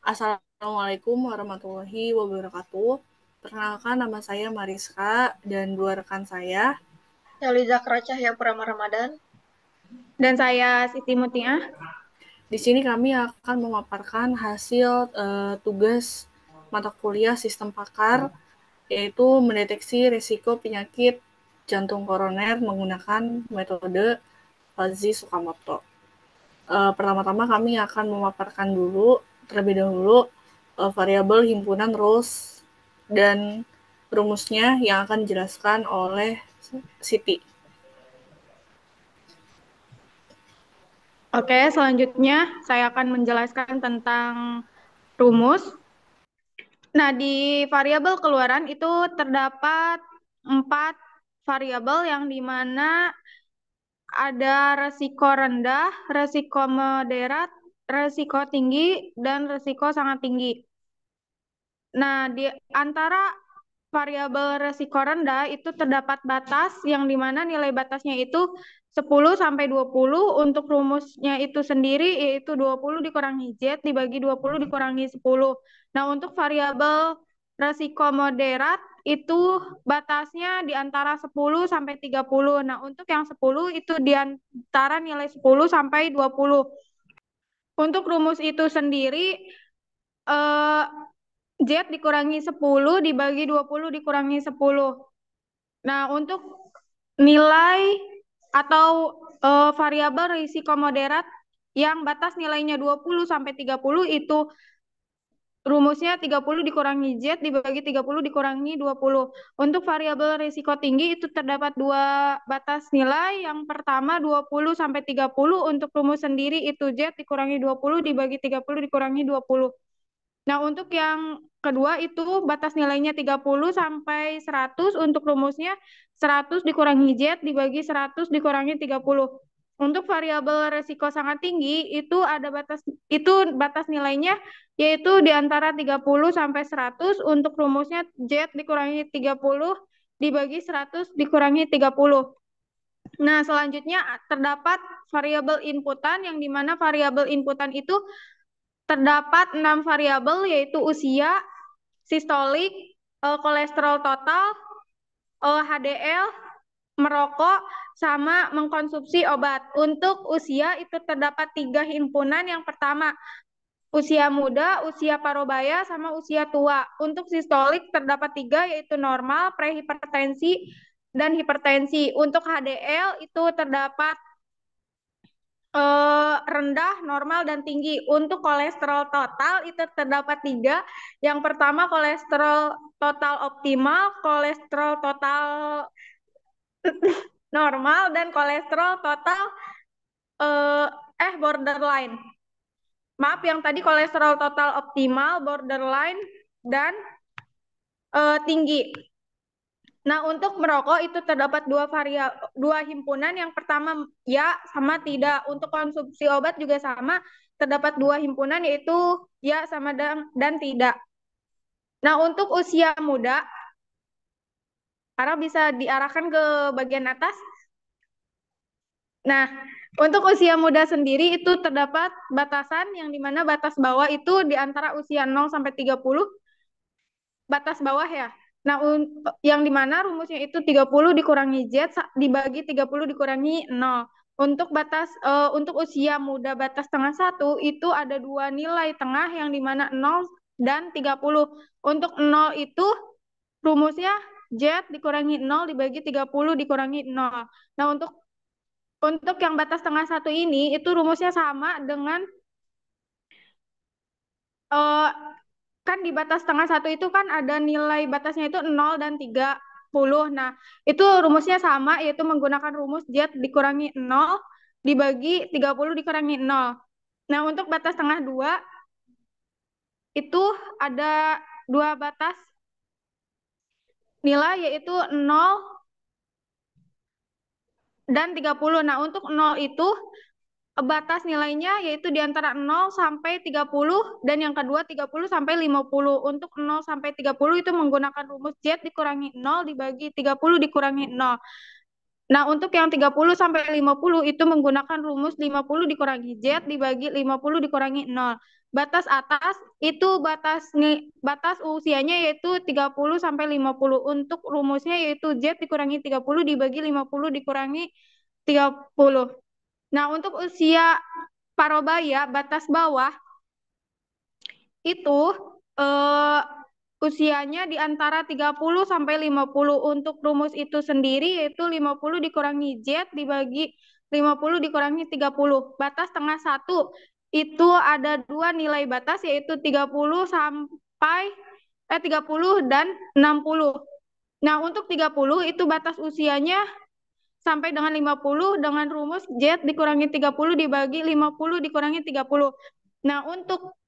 Assalamualaikum warahmatullahi wabarakatuh. Perkenalkan, nama saya Mariska dan dua rekan saya. Yaliza Cahya Purama Ramadan. Dan saya Siti Mutia. Di sini kami akan memaparkan hasil tugas mata kuliah sistem pakar, yaitu mendeteksi risiko penyakit jantung koroner menggunakan metode Fuzzy Sukamoto. Pertama-tama kami akan memaparkan terlebih dahulu variabel himpunan rules dan rumusnya yang akan dijelaskan oleh Siti. Oke, selanjutnya saya akan menjelaskan tentang rumus. Nah, di variabel keluaran itu terdapat 4 variabel yang dimana ada resiko rendah, resiko moderat, resiko tinggi, dan resiko sangat tinggi. Nah, di antara variabel resiko rendah itu terdapat batas yang dimana nilai batasnya itu 10 sampai 20. Untuk rumusnya itu sendiri yaitu 20 dikurangi Z dibagi 20 dikurangi 10. Nah, untuk variabel resiko moderat itu batasnya di antara 10 sampai 30. Nah, untuk yang 10 itu di antara nilai 10 sampai 20. Untuk rumus itu sendiri Z dikurangi 10 dibagi 20 dikurangi 10. Nah, untuk nilai atau variabel risiko moderat yang batas nilainya 20 sampai 30 itu rumusnya 30 dikurangi Z dibagi 30 dikurangi 20. Untuk variabel risiko tinggi itu terdapat dua batas nilai. Yang pertama 20 sampai 30. Untuk rumus sendiri itu Z dikurangi 20 dibagi 30 dikurangi 20. Nah, untuk yang kedua itu batas nilainya 30 sampai 100. Untuk rumusnya 100 dikurangi Z dibagi 100 dikurangi 30. Untuk variabel resiko sangat tinggi itu batas nilainya yaitu di antara 30 sampai 100. Untuk rumusnya Z dikurangi 30 dibagi 100 dikurangi 30. Nah, selanjutnya terdapat variabel inputan yang dimana variabel inputan itu terdapat 6 variabel yaitu usia, sistolik, kolesterol total, HDL, merokok, sama mengkonsumsi obat. Untuk usia itu terdapat 3 himpunan. Yang pertama usia muda, usia parubaya, sama usia tua. Untuk sistolik terdapat 3 yaitu normal, prehipertensi, dan hipertensi. Untuk HDL itu terdapat rendah, normal, dan tinggi. Untuk kolesterol total itu terdapat 3. Yang pertama kolesterol total optimal, kolesterol total normal, dan kolesterol total borderline. Maaf, yang tadi kolesterol total optimal, borderline, dan tinggi. Nah, untuk merokok itu terdapat dua himpunan. Yang pertama ya sama tidak. Untuk konsumsi obat juga sama, terdapat 2 himpunan yaitu ya sama dan tidak. Nah, untuk usia muda, karena bisa diarahkan ke bagian atas. Nah, untuk usia muda sendiri itu terdapat batasan yang dimana batas bawah itu di antara usia 0 sampai 30, batas bawah ya. Nah, yang dimana rumusnya itu 30 dikurangi Z dibagi 30 dikurangi 0. Untuk usia muda batas tengah 1 itu ada 2 nilai tengah yang dimana 0 dan 30. Untuk 0 itu rumusnya Z dikurangi 0 dibagi 30 dikurangi 0. Nah, untuk yang batas tengah 1 ini itu rumusnya sama dengan kan di batas tengah 1 itu kan ada nilai batasnya itu 0 dan 30. Nah, itu rumusnya sama yaitu menggunakan rumus Z dikurangi 0 dibagi 30 dikurangi 0. Nah, untuk batas tengah 2 itu ada 2 batas nilai yaitu 0 dan 30. Nah, untuk 0 itu batas nilainya yaitu di antara 0 sampai 30 dan yang kedua 30 sampai 50. Untuk 0 sampai 30 itu menggunakan rumus Z dikurangi 0 dibagi 30 dikurangi 0. Nah, untuk yang 30 sampai 50 itu menggunakan rumus 50 dikurangi Z dibagi 50 dikurangi 0. batas atas itu batas usianya yaitu 30 sampai 50. Untuk rumusnya yaitu Z dikurangi 30 dibagi 50 dikurangi 30. Nah, untuk usia parobaya batas bawah itu usianya di antara 30 sampai 50. Untuk rumus itu sendiri yaitu 50 dikurangi Z dibagi 50 dikurangi 30. Batas tengah 1 itu ada dua nilai batas yaitu 30 dan 60. Nah, untuk 30 itu batas usianya sampai dengan 50 dengan rumus Z dikurangi 30 dibagi 50 dikurangi 30. Nah, untuk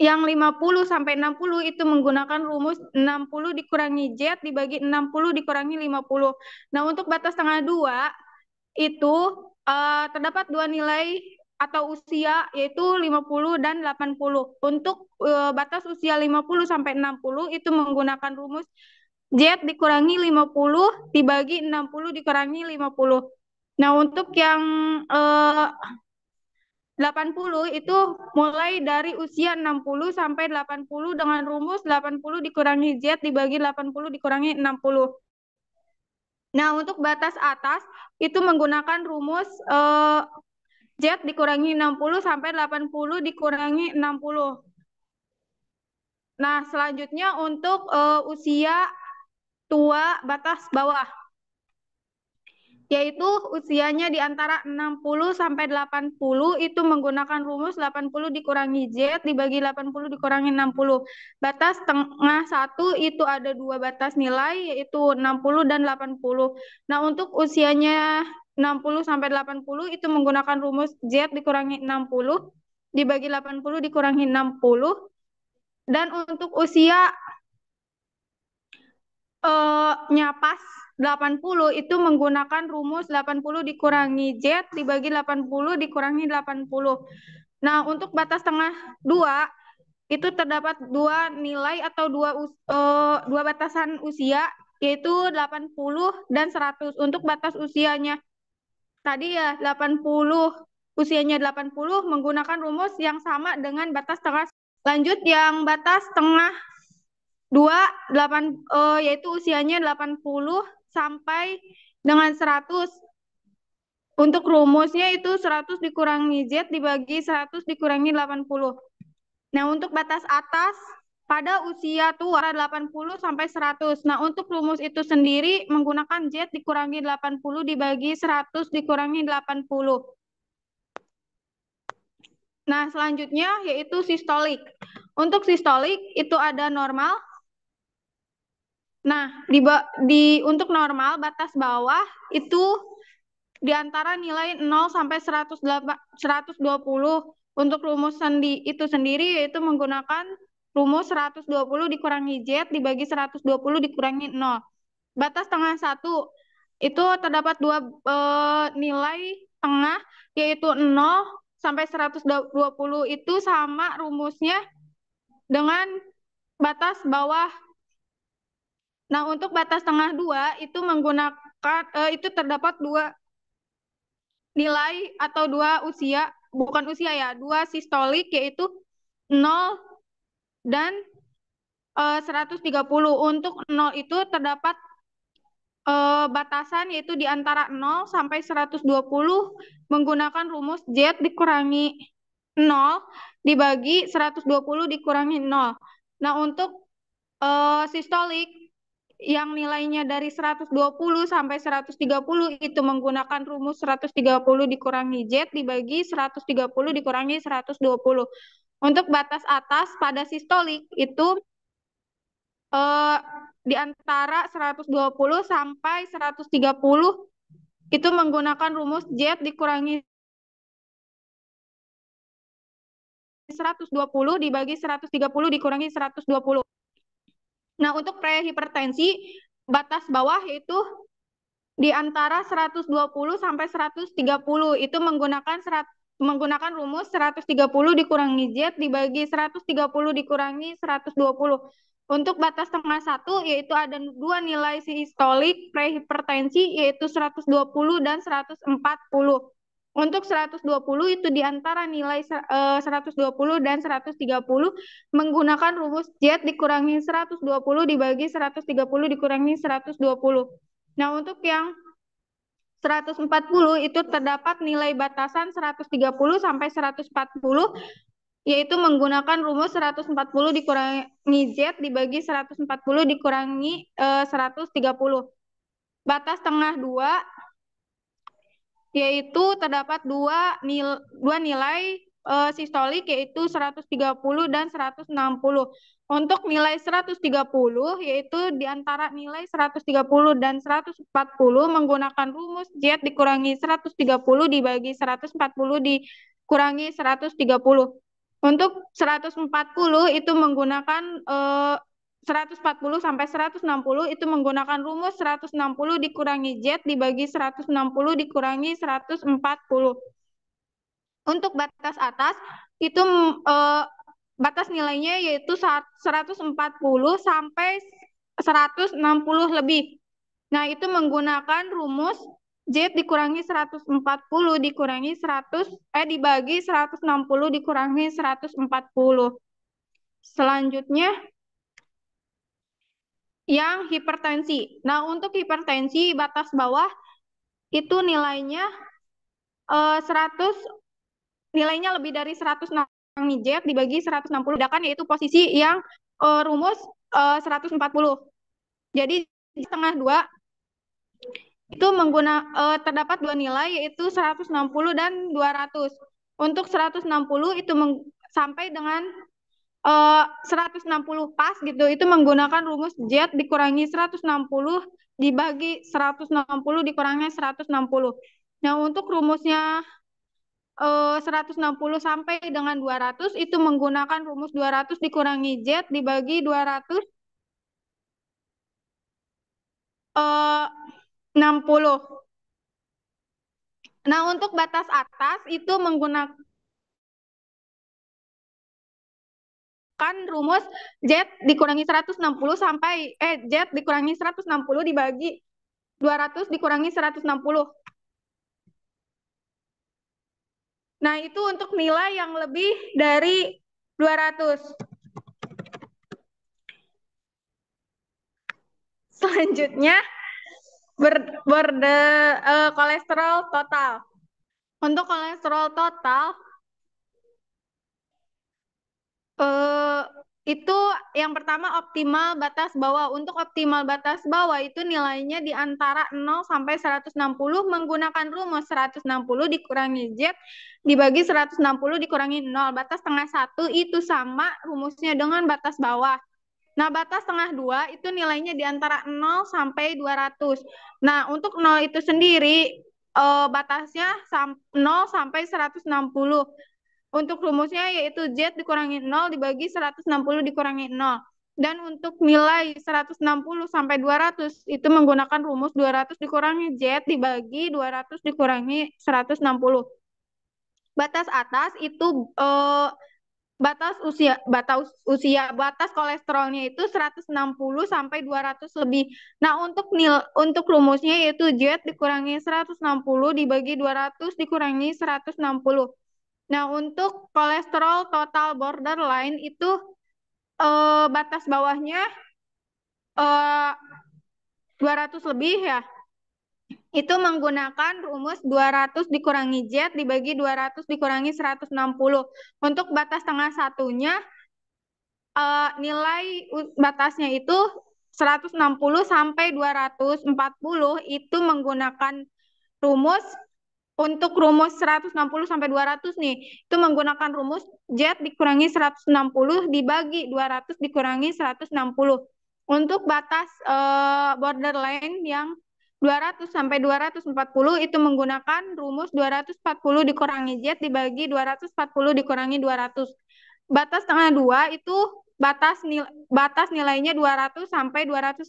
yang 50 sampai 60 itu menggunakan rumus 60 dikurangi Z dibagi 60 dikurangi 50. Nah, untuk batas tengah 2 itu terdapat dua nilai atau usia yaitu 50 dan 80. Untuk batas usia 50 sampai 60 itu menggunakan rumus Z dikurangi 50 dibagi 60 dikurangi 50. Nah, untuk yang 80 itu mulai dari usia 60 sampai 80 dengan rumus 80 dikurangi Z dibagi 80 dikurangi 60. Nah, untuk batas atas itu menggunakan rumus Z dikurangi 60 sampai 80 dikurangi 60. Nah, selanjutnya untuk usia tua batas bawah, yaitu usianya di antara 60 sampai 80 itu menggunakan rumus 80 dikurangi Z dibagi 80 dikurangi 60. Batas tengah 1 itu ada dua batas nilai yaitu 60 dan 80. Nah, untuk usianya 60 sampai 80 itu menggunakan rumus Z dikurangi 60 dibagi 80 dikurangi 60. Dan untuk usia nyapas 80 itu menggunakan rumus 80 dikurangi Z dibagi 80 dikurangi 80. Nah, untuk batas tengah 2 itu terdapat dua nilai atau dua batasan usia yaitu 80 dan 100. Untuk batas usianya tadi ya 80, usianya 80 menggunakan rumus yang sama dengan batas tengah. Lanjut yang batas tengah 2 yaitu usianya 80 sampai dengan 100. Untuk rumusnya itu 100 dikurangi Z dibagi 100 dikurangi 80. Nah, untuk batas atas pada usia tua 80 sampai 100. Nah, untuk rumus itu sendiri menggunakan Z dikurangi 80 dibagi 100 dikurangi 80. Nah, selanjutnya yaitu sistolik. Untuk sistolik itu ada normal. Nah, untuk normal batas bawah itu di antara nilai 0 sampai 120. Untuk rumus itu sendiri yaitu menggunakan rumus 120 dikurangi Z dibagi 120 dikurangi 0. Batas tengah 1 itu terdapat dua nilai tengah yaitu 0 sampai 120 itu sama rumusnya dengan batas bawah. Nah, untuk batas tengah 2 itu menggunakan itu terdapat dua nilai atau dua usia, bukan usia ya, dua sistolik yaitu 0 dan 130. Untuk 0 itu terdapat batasan yaitu di antara 0 sampai 120 menggunakan rumus Z dikurangi 0 dibagi 120 dikurangi 0. Nah, untuk sistolik yang nilainya dari 120 sampai 130 itu menggunakan rumus 130 dikurangi Z dibagi 130 dikurangi 120. Untuk batas atas pada sistolik itu di antara 120 sampai 130 itu menggunakan rumus Z dikurangi 120 dibagi 130 dikurangi 120. Nah, untuk prehipertensi batas bawah yaitu di antara 120 sampai 130 itu menggunakan rumus 130 dikurangi Z dibagi 130 dikurangi 120. Untuk batas tengah 1 yaitu ada dua nilai sistolik prehipertensi yaitu 120 dan 140. Untuk 120 itu di antara nilai 120 dan 130 menggunakan rumus Z dikurangi 120 dibagi 130 dikurangi 120. Nah, untuk yang 140 itu terdapat nilai batasan 130 sampai 140, yaitu menggunakan rumus 140 dikurangi Z dibagi 140 dikurangi 130. Batas tengah 2, yaitu terdapat dua nilai sistolik, yaitu 130 dan 160. Untuk nilai 130, yaitu di antara nilai 130 dan 140 menggunakan rumus Z dikurangi 130 dibagi 140 dikurangi 130. Untuk 140 itu menggunakan 140 sampai 160 itu menggunakan rumus 160 dikurangi Z dibagi 160 dikurangi 140. Untuk batas atas itu batas nilainya yaitu 140 sampai 160 lebih. Nah, itu menggunakan rumus Z dikurangi 140 dikurangi dibagi 160 dikurangi 140. Selanjutnya yang hipertensi. Nah, untuk hipertensi batas bawah itu nilainya 100, nilainya lebih dari 100 Z dibagi 160, bedakan yaitu posisi yang rumus 140. Jadi di tengah 2 itu terdapat dua nilai yaitu 160 dan 200. Untuk 160 itu sampai dengan 160 pas gitu, itu menggunakan rumus Z dikurangi 160 dibagi 160 dikurangi 160. Nah, untuk rumusnya 160 sampai dengan 200 itu menggunakan rumus 200 dikurangi Z dibagi 200 60. Nah, untuk batas atas itu menggunakan rumus Z dikurangi 160 sampai Z dikurangi 160 dibagi 200 dikurangi 160. Nah, itu untuk nilai yang lebih dari 200. Selanjutnya kolesterol total. Untuk kolesterol total itu yang pertama optimal batas bawah. Untuk optimal batas bawah itu nilainya di antara 0 sampai 160 menggunakan rumus 160 dikurangi Z dibagi 160 dikurangi 0. Batas tengah 1 itu sama rumusnya dengan batas bawah. Nah, batas tengah 2 itu nilainya di antara 0 sampai 200. Nah, untuk 0 itu sendiri batasnya 0 sampai 160. Untuk rumusnya yaitu Z dikurangi 0 dibagi 160 dikurangi 0. Dan untuk nilai 160 sampai 200 itu menggunakan rumus 200 dikurangi Z dibagi 200 dikurangi 160. Batas atas itu batas kolesterolnya itu 160 sampai 200 lebih. Nah, untuk rumusnya yaitu Z dikurangi 160 dibagi 200 dikurangi 160. Nah, untuk kolesterol total borderline itu batas bawahnya 200 lebih ya. Itu menggunakan rumus 200 dikurangi Z dibagi 200 dikurangi 160. Untuk batas tengah satunya nilai batasnya itu 160 sampai 240 itu menggunakan rumus. Untuk rumus 160 sampai 200 nih, itu menggunakan rumus Z dikurangi 160 dibagi 200 dikurangi 160. Untuk batas borderline yang 200 sampai 240 itu menggunakan rumus 240 dikurangi Z dibagi 240 dikurangi 200. Batas tengah 2 itu batas nilainya 200 sampai 280.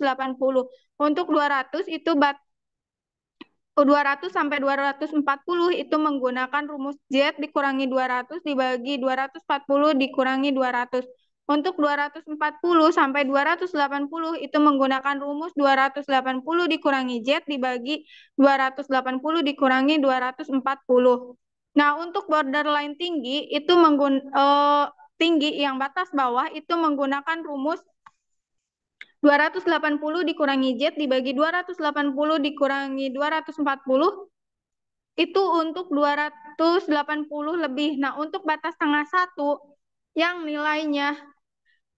Untuk 200 itu 200 sampai 240 itu menggunakan rumus Z dikurangi 200 dibagi 240 dikurangi 200. Untuk 240 sampai 280 itu menggunakan rumus 280 dikurangi Z dibagi 280 dikurangi 240. Nah, untuk borderline tinggi itu tinggi yang batas bawah itu menggunakan rumus 280 dikurangi Z dibagi 280 dikurangi 240 itu untuk 280 lebih. Nah, untuk batas tengah 1 yang nilainya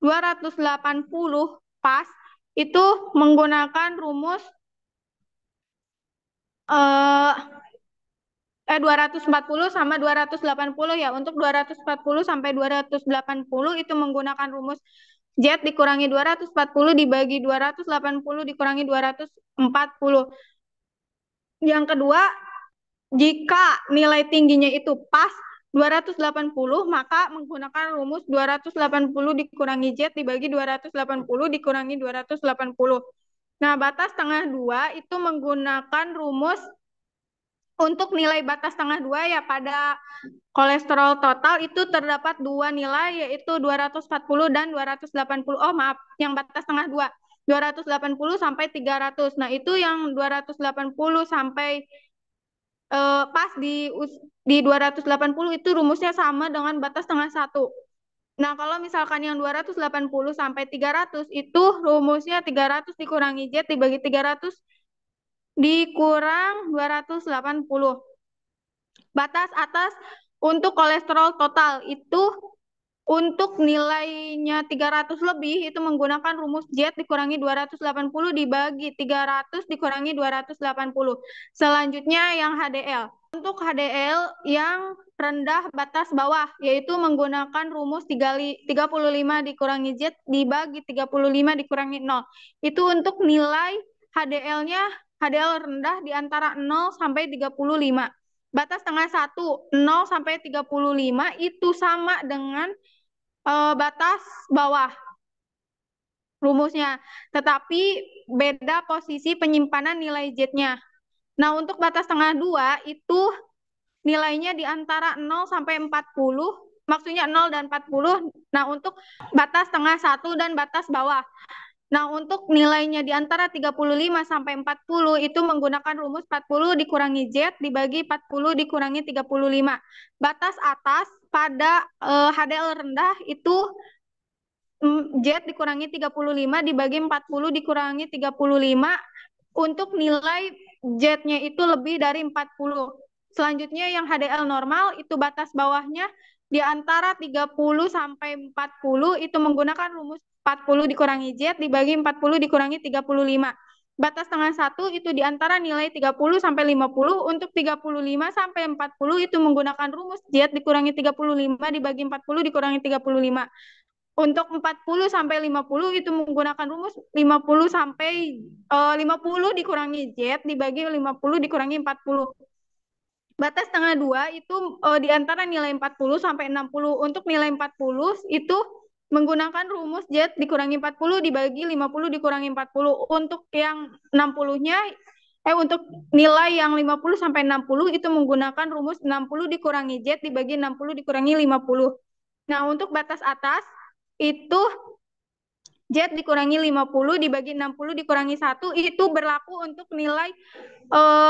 280 pas itu menggunakan rumus 240 sama 280 ya. Untuk 240 sampai 280 itu menggunakan rumus Z dikurangi 240 dibagi 280 dikurangi 240. Yang kedua, jika nilai tingginya itu pas 280, maka menggunakan rumus 280 dikurangi Z dibagi 280 dikurangi 280. Nah, batas tengah 2 itu menggunakan rumus untuk nilai batas tengah 2 ya, pada kolesterol total itu terdapat 2 nilai, yaitu 240 dan 280. Oh maaf, yang batas tengah 2. 280 sampai 300. Nah, itu yang 280 sampai pas di 280 itu rumusnya sama dengan batas tengah 1. Nah, kalau misalkan yang 280 sampai 300 itu rumusnya 300 dikurangi Z dibagi 300 dikurang 280. Batas atas untuk kolesterol total itu untuk nilainya 300 lebih itu menggunakan rumus Z dikurangi 280 dibagi 300 dikurangi 280. Selanjutnya yang HDL. Untuk HDL yang rendah batas bawah yaitu menggunakan rumus 35 dikurangi Z dibagi 35 dikurangi 0. Itu untuk nilai HDL-nya, HDL rendah di antara 0 sampai 35. Batas tengah 1, 0 sampai 35 itu sama dengan batas bawah rumusnya, tetapi beda posisi penyimpanan nilai Z-nya. Nah, untuk batas tengah 2 itu nilainya di antara 0 sampai 40, maksudnya 0 dan 40. Nah, untuk batas tengah 1 dan batas bawah. Nah, untuk nilainya di antara 35 sampai 40 itu menggunakan rumus 40 dikurangi Z dibagi 40 dikurangi 35. Batas atas pada HDL rendah itu Z dikurangi 35 dibagi 40 dikurangi 35 untuk nilai Z-nya itu lebih dari 40. Selanjutnya yang HDL normal itu batas bawahnya di antara 30 sampai 40 itu menggunakan rumus 40 dikurangi Z dibagi 40 dikurangi 35. Batas tengah 1 itu di antara nilai 30 sampai 50. Untuk 35 sampai 40 itu menggunakan rumus Z dikurangi 35 dibagi 40 dikurangi 35. Untuk 40 sampai 50 itu menggunakan rumus 50 sampai 50 dikurangi Z dibagi 50 dikurangi 40. Batas tengah 2 itu di antara nilai 40 sampai 60. Untuk nilai 40 itu menggunakan rumus Z dikurangi 40 dibagi 50 dikurangi 40. Untuk yang 60-nya untuk nilai yang 50 sampai 60 itu menggunakan rumus 60 dikurangi Z dibagi 60 dikurangi 50. Nah, untuk batas atas itu Z dikurangi 50 dibagi 60 dikurangi 1 itu berlaku untuk nilai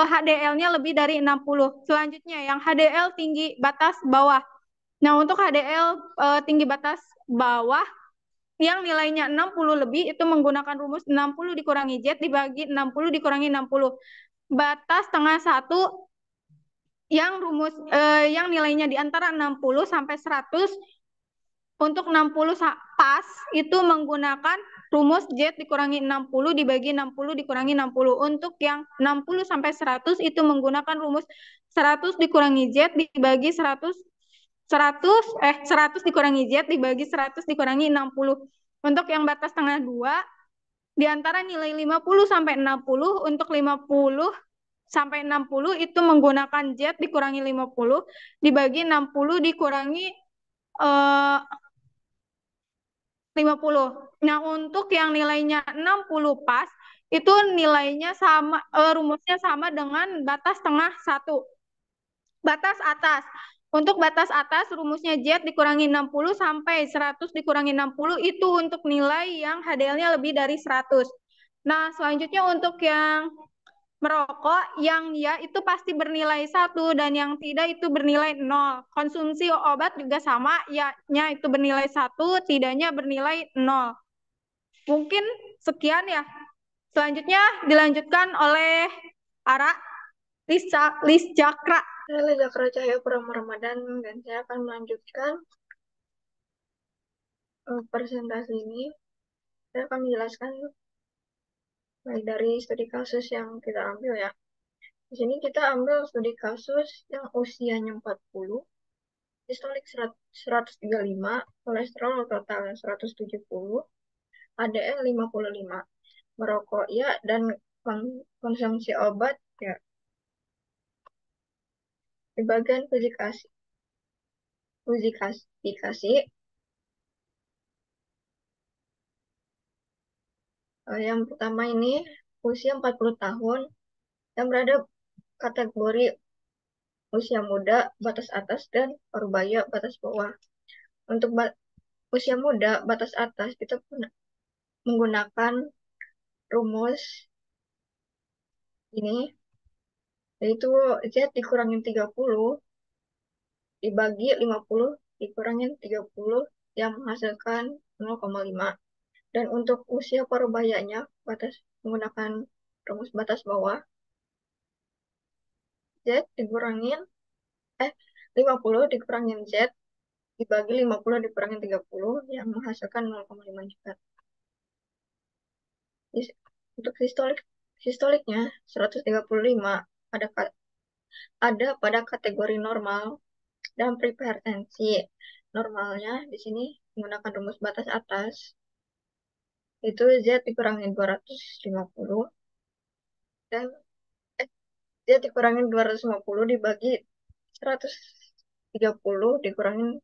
HDL-nya lebih dari 60. Selanjutnya yang HDL tinggi batas bawah. Nah, untuk HDL tinggi batas bawah yang nilainya 60 lebih itu menggunakan rumus 60 dikurangi Z dibagi 60 dikurangi 60. Batas tengah 1 yang rumus yang nilainya di antara 60 sampai 100. Untuk 60 pas itu menggunakan rumus Z dikurangi 60 dibagi 60 dikurangi 60. Untuk yang 60 sampai 100 itu menggunakan rumus 100 dikurangi Z dibagi 100 dikurangi Z dibagi 100 dikurangi 60. Untuk yang batas tengah 2 di antara nilai 50 sampai 60, untuk 50 sampai 60 itu menggunakan Z dikurangi 50 dibagi 60 dikurangi 50. Nah, untuk yang nilainya 60 pas itu nilainya sama, rumusnya sama dengan batas tengah 1. Batas atas Untuk batas atas rumusnya Z dikurangi 60 sampai 100 dikurangi 60 itu untuk nilai yang HDL-nya lebih dari 100. Nah, selanjutnya untuk yang merokok, yang ya itu pasti bernilai 1 dan yang tidak itu bernilai 0. Konsumsi obat juga sama, ya-nya itu bernilai 1, tidaknya bernilai 0. Mungkin sekian ya. Selanjutnya dilanjutkan oleh Ara Lisjakra. Saya Lijakra Cahya Purama Ramadan dan saya akan melanjutkan presentasi ini. Saya akan menjelaskan baik dari studi kasus yang kita ambil ya. Di sini kita ambil studi kasus yang usianya 40, distolik 135, kolesterol total 170, HDL 55, merokok ya, dan konsumsi obat ya. Di bagian uji kasih, yang pertama ini usia 40 tahun yang berada kategori usia muda batas atas dan parubaya batas bawah. Untuk usia muda batas atas kita menggunakan rumus ini, yaitu Z dikurangin 30 dibagi 50 dikurangin 30 yang menghasilkan 0,5. Dan untuk usia parubayanya menggunakan rumus batas bawah, Z dikurangin 50 dikurangin Z dibagi 50 dikurangin 30 yang menghasilkan 0,5 juga. Untuk histoliknya 135 ada pada kategori normal dan prehipertensi. Normalnya di sini menggunakan rumus batas atas, itu Z dikurangin 250 dan Z dikurangin 250 dibagi 130 dikurangin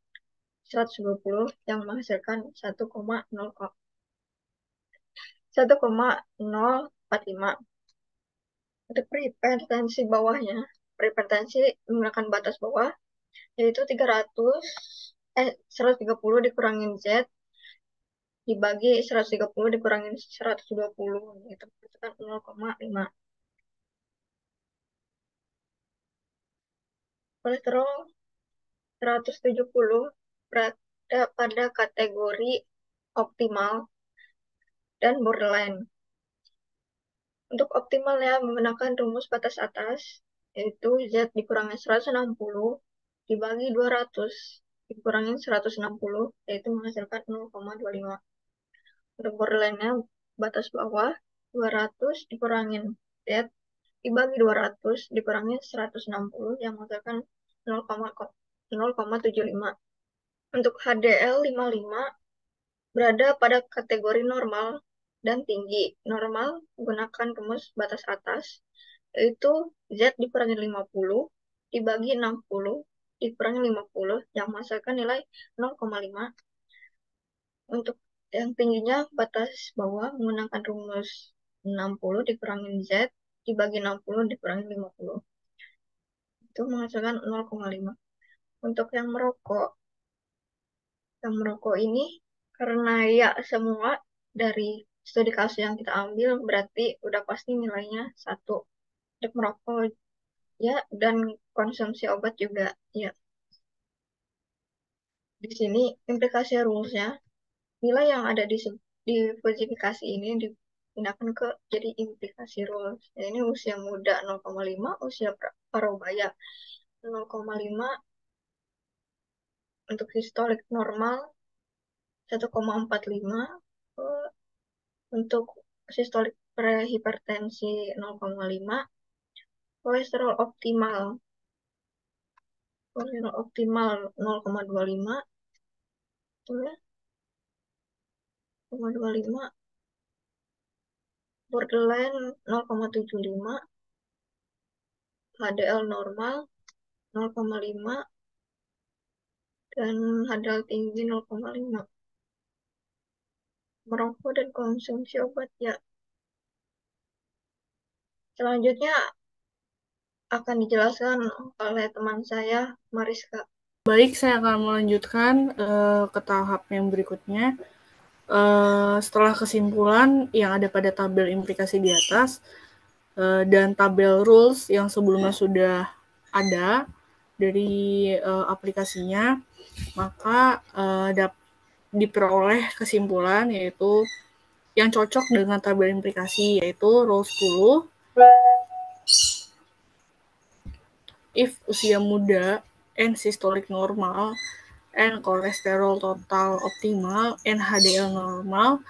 120 yang menghasilkan 1,045. Untuk prehipertensi bawahnya, prehipertensi menggunakan batas bawah, yaitu 130 dikurangin Z dibagi 130 dikurangin 120, itu kan 0,5. Kolesterol 170 berada pada kategori optimal dan borderline. Untuk optimalnya menggunakan rumus batas atas, yaitu Z dikurangin 160 dibagi 200 dikurangin 160, yaitu menghasilkan 0,25. Untuk borderline-nya batas bawah 200 dikurangin Z dibagi 200 dikurangin 160 yang menghasilkan 0,75. Untuk HDL 55 berada pada kategori normal dan tinggi. Normal menggunakan rumus batas atas, yaitu Z dikurangi 50 dibagi 60 dikurangi 50 yang menghasilkan nilai 0,5. Untuk yang tingginya batas bawah menggunakan rumus 60 dikurangin Z dibagi 60 dikurangi 50. Itu menghasilkan 0,5. Untuk yang merokok ini karena ya semua dari studi kasus yang kita ambil berarti udah pasti nilainya 1. Untuk merokok ya, dan konsumsi obat juga ya. Di sini implikasi rules-nya, nilai yang ada di fosifikasi ini dipindahkan ke jadi implikasi rules. Ya, ini usia muda 0,5, usia parubaya 0,5, untuk histolik normal 1,45, untuk sistolik prehipertensi 0,5, kolesterol optimal 0,25, ya, 0,25, borderline 0,75, HDL normal 0,5 dan HDL tinggi 0,5. Merokok dan konsumsi obat ya. Selanjutnya akan dijelaskan oleh teman saya Mariska. Baik, saya akan melanjutkan ke tahap yang berikutnya. Setelah kesimpulan yang ada pada tabel implikasi di atas dan tabel rules yang sebelumnya sudah ada dari aplikasinya, maka diperoleh kesimpulan yaitu yang cocok dengan tabel implikasi, yaitu rule 10. If usia muda and systolic normal and kolesterol total optimal and HDL normal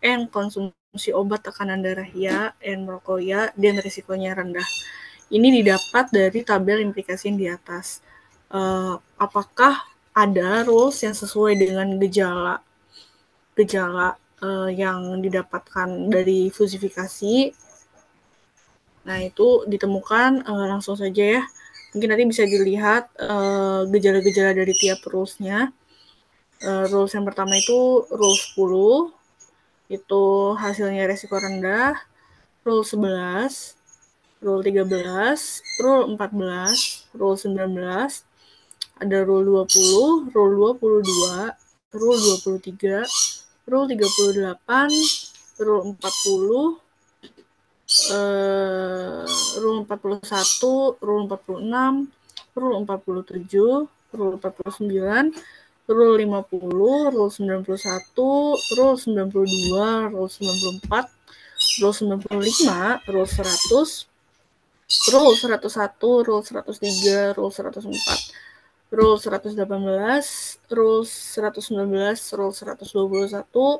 and konsumsi obat tekanan darah ya and merokok ya dan risikonya rendah. Ini didapat dari tabel implikasi yang di atas. Apakah ada rules yang sesuai dengan gejala yang didapatkan dari fusifikasi? Nah, itu ditemukan langsung saja ya. Mungkin nanti bisa dilihat gejala-gejala dari tiap rules-nya. Rules yang pertama itu rule 10, itu hasilnya resiko rendah. Rule 11, rule 13, rule 14, rule 19, ada rule 20, rule 22, rule 23, rule 38, rule 40, rule 41, rule 46, rule 47, rule 49, rule 50, rule 91, rule 92, rule 94, rule 95, rule 100, rule 101, rule 103, rule 104, rule 118, rule 119, rule 121,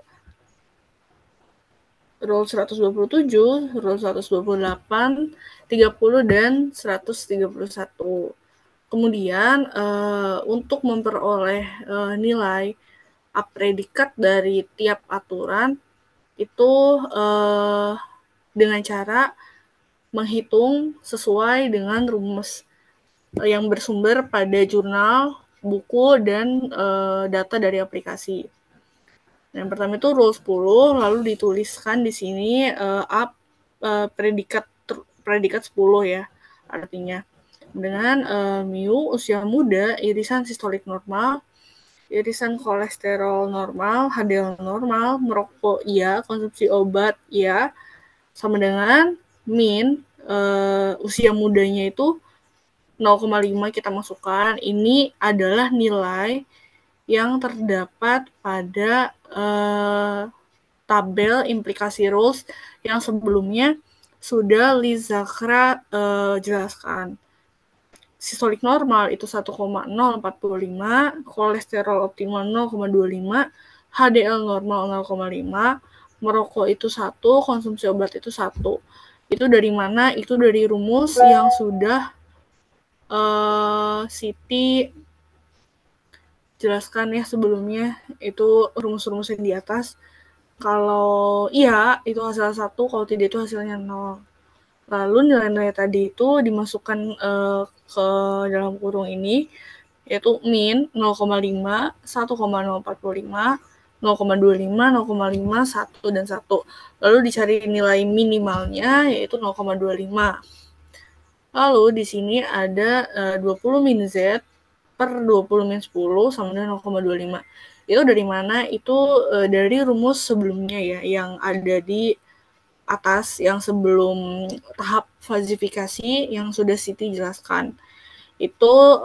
rule 127, rule 128, 30, dan 131. Kemudian untuk memperoleh nilai predikat dari tiap aturan itu dengan cara menghitung sesuai dengan rumus yang bersumber pada jurnal, buku, dan data dari aplikasi. Yang pertama itu rule 10, lalu dituliskan di sini predikat 10 ya, artinya dengan mu usia muda, irisan sistolik normal, irisan kolesterol normal, HDL normal, merokok iya, konsumsi obat iya, sama dengan min usia mudanya itu 0,5 kita masukkan. Ini adalah nilai yang terdapat pada tabel implikasi rules yang sebelumnya sudah Lizakra jelaskan. Sistolik normal itu 1,045, kolesterol optimal 0,25, HDL normal 0,5, merokok itu 1, konsumsi obat itu 1. Itu dari mana? Itu dari rumus yang sudah Siti jelaskan ya sebelumnya, itu rumus-rumus yang di atas. Kalau iya itu hasil 1, kalau tidak itu hasilnya 0. Lalu nilai-nilai tadi itu dimasukkan ke dalam kurung ini, yaitu min 0,5, 1,045, 0,25, 0,5, 1, dan 1. Lalu dicari nilai minimalnya, yaitu 0,25. Lalu di sini ada 20 min Z per 20 min 10 sama dengan 0,25. Itu dari mana? Itu dari rumus sebelumnya ya, yang ada di atas, yang sebelum tahap fasifikasi yang sudah Siti jelaskan. Itu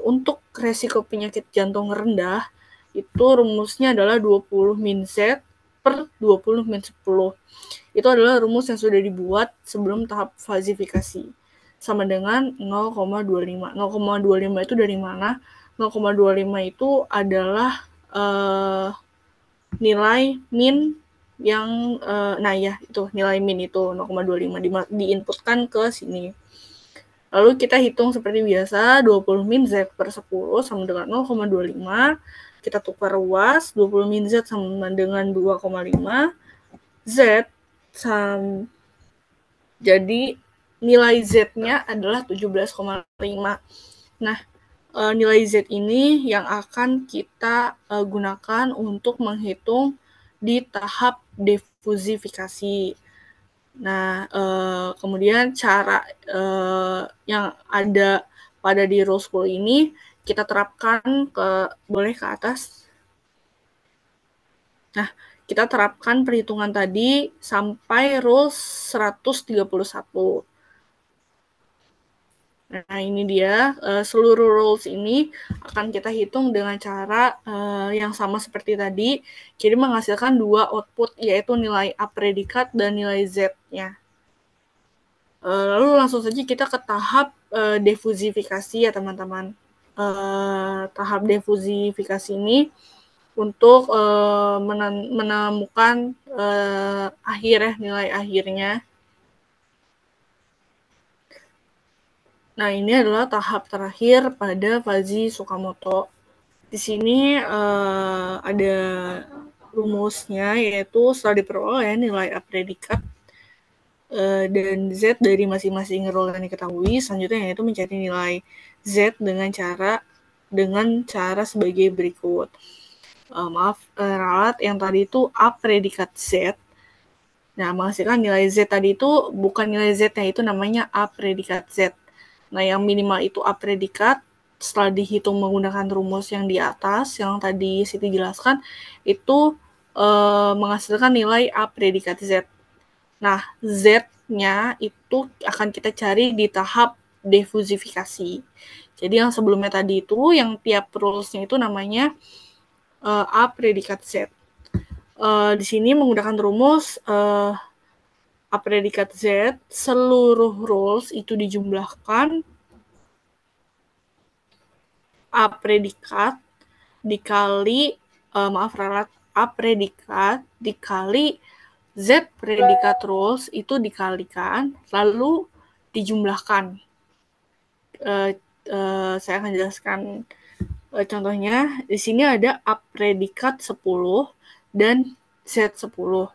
untuk resiko penyakit jantung rendah, itu rumusnya adalah 20 min Z per 20 min 10. Itu adalah rumus yang sudah dibuat sebelum tahap fasifikasi. Sama dengan 0,25. 0,25 itu dari mana? 0,25 itu adalah nilai min yang nah ya itu nilai min itu 0,25 diinputkan ke sini. Lalu kita hitung seperti biasa, 20 min Z per 10 sama dengan 0,25. Kita tukar ruas, 20 min Z sama dengan 2,5. Z jadi nilai Z-nya adalah 17,5. Nah, nilai Z ini yang akan kita gunakan untuk menghitung di tahap defusifikasi. Nah, kemudian cara yang ada pada di rule 10 ini, kita terapkan boleh ke atas. Nah, kita terapkan perhitungan tadi sampai rules 131. Nah, ini dia seluruh rules ini akan kita hitung dengan cara yang sama seperti tadi. Jadi menghasilkan dua output, yaitu nilai A predikat dan nilai Z-nya. Lalu langsung saja kita ke tahap defusifikasi ya teman-teman. Tahap defusifikasi ini untuk menemukan nilai akhirnya. Nah, ini adalah tahap terakhir pada Fuzzy Tsukamoto. Di sini ada rumusnya, yaitu setelah diperoleh nilai A predikat dan Z dari masing-masing rule yang diketahui, selanjutnya yaitu mencari nilai Z dengan cara sebagai berikut. Ralat yang tadi itu A predikat Z. Nah, menghasilkan nilai Z tadi itu bukan nilai Z-nya, itu namanya A predikat Z. Nah, yang minimal itu A predikat, setelah dihitung menggunakan rumus yang di atas, yang tadi Siti jelaskan, itu menghasilkan nilai A predikat Z. Nah, Z-nya itu akan kita cari di tahap defusifikasi. Jadi yang sebelumnya tadi itu, yang tiap rules-nya itu namanya A predikat Z. Di sini menggunakan rumus A predikat Z, seluruh rules itu dijumlahkan A predikat dikali A predikat dikali Z predikat rules itu dikalikan lalu dijumlahkan. Saya akan jelaskan contohnya. Di sini ada A predikat 10 dan Z10.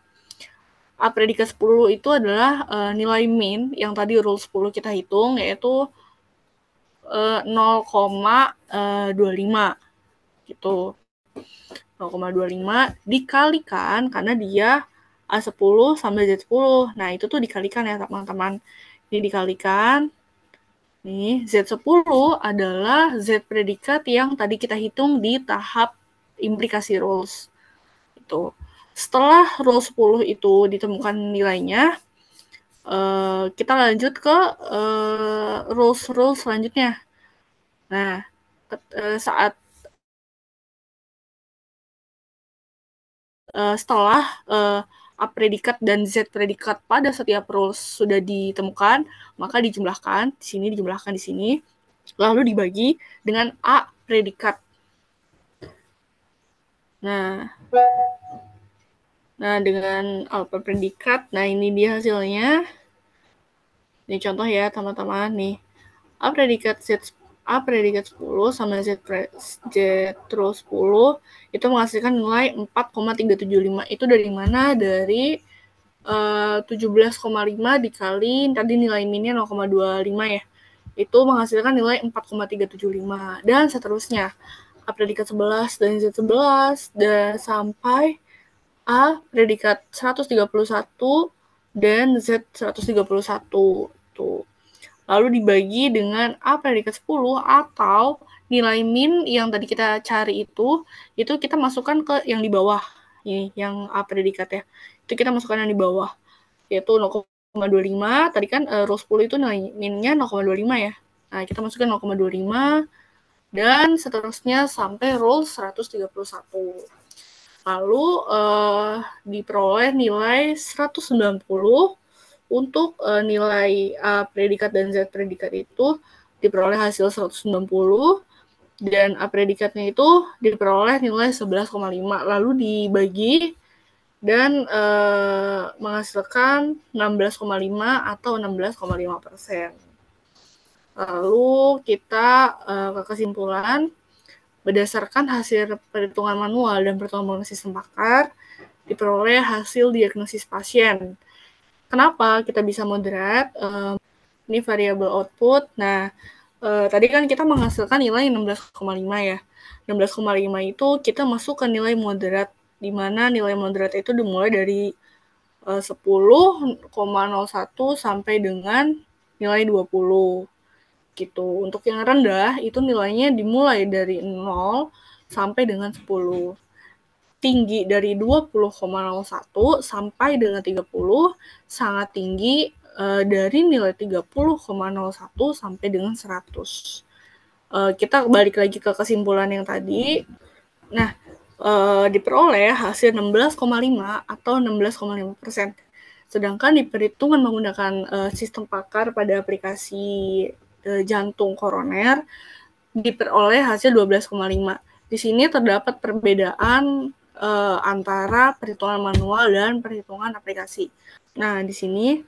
A predikat 10 itu adalah nilai min yang tadi rule 10 kita hitung, yaitu 0,25 gitu. 0,25 dikalikan karena dia A10 sampai Z10. Nah, itu tuh dikalikan ya teman-teman. Ini dikalikan. Nih, Z10 adalah Z predikat yang tadi kita hitung di tahap implikasi rules. Itu. Setelah rule 10 itu ditemukan nilainya, kita lanjut ke rules selanjutnya. Nah, saat setelah A predikat dan Z predikat pada setiap rules sudah ditemukan, maka dijumlahkan di sini, lalu dibagi dengan A predikat. Nah, dengan alpha predikat, nah ini dia hasilnya. Ini contoh ya teman-teman nih. A predikat 10 sama Z terus 10 itu menghasilkan nilai 4,375. Itu dari mana? Dari 17,5 dikali tadi nilai minnya 0,25 ya. Itu menghasilkan nilai 4,375 dan seterusnya. A predikat 11 dan Z11 dan sampai A predikat 131 dan Z131 tuh. Lalu dibagi dengan A predikat 10 atau nilai min yang tadi kita cari itu kita masukkan ke yang di bawah. Ini yang A predikat ya. Itu kita masukkan yang di bawah. Yaitu 0,25. Tadi kan row 10 itu nilai minnya 0,25 ya. Nah, kita masukkan 0,25 dan seterusnya sampai row 131. Lalu diperoleh nilai 190 untuk nilai A predikat dan Z predikat itu diperoleh hasil 190 dan A predikatnya itu diperoleh nilai 11,5 lalu dibagi dan menghasilkan 16,5 atau 16,5%. Lalu kita ke kesimpulan, berdasarkan hasil perhitungan manual dan perhitungan sistem Pakar, diperoleh hasil diagnosis pasien. Kenapa kita bisa moderat? Ini variabel output. Nah, tadi kan kita menghasilkan nilai 16,5 ya. 16,5 itu kita masuk ke nilai moderat, di mana nilai moderat itu dimulai dari 10,01 sampai dengan nilai 20. gitu. Untuk yang rendah itu nilainya dimulai dari 0 sampai dengan 10. Tinggi dari 20,01 sampai dengan 30, sangat tinggi dari nilai 30,01 sampai dengan 100. Kita balik lagi ke kesimpulan yang tadi. Nah, diperoleh hasil 16,5 atau 16,5%. Sedangkan di perhitungan menggunakan sistem PACAR pada aplikasi jantung koroner diperoleh hasil 12,5. Di sini terdapat perbedaan antara perhitungan manual dan perhitungan aplikasi. Nah, di sini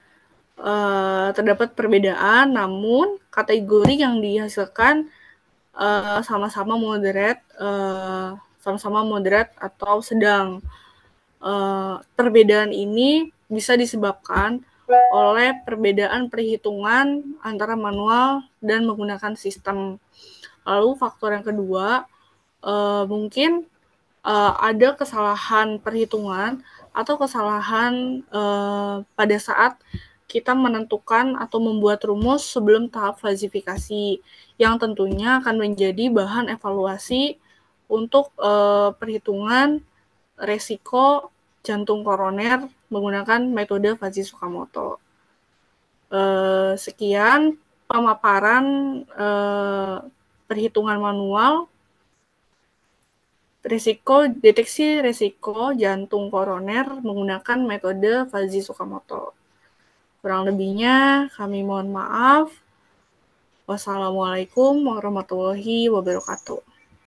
terdapat perbedaan, namun kategori yang dihasilkan sama-sama moderate atau sedang. Perbedaan ini bisa disebabkan oleh perbedaan perhitungan antara manual dan menggunakan sistem. Lalu faktor yang kedua, mungkin ada kesalahan perhitungan atau kesalahan pada saat kita menentukan atau membuat rumus sebelum tahap falsifikasi, yang tentunya akan menjadi bahan evaluasi untuk perhitungan resiko jantung koroner menggunakan metode Fujii Tsukamoto. Sekian pemaparan perhitungan manual deteksi risiko jantung koroner menggunakan metode Fujii Tsukamoto. Kurang lebihnya kami mohon maaf. Wassalamualaikum warahmatullahi wabarakatuh.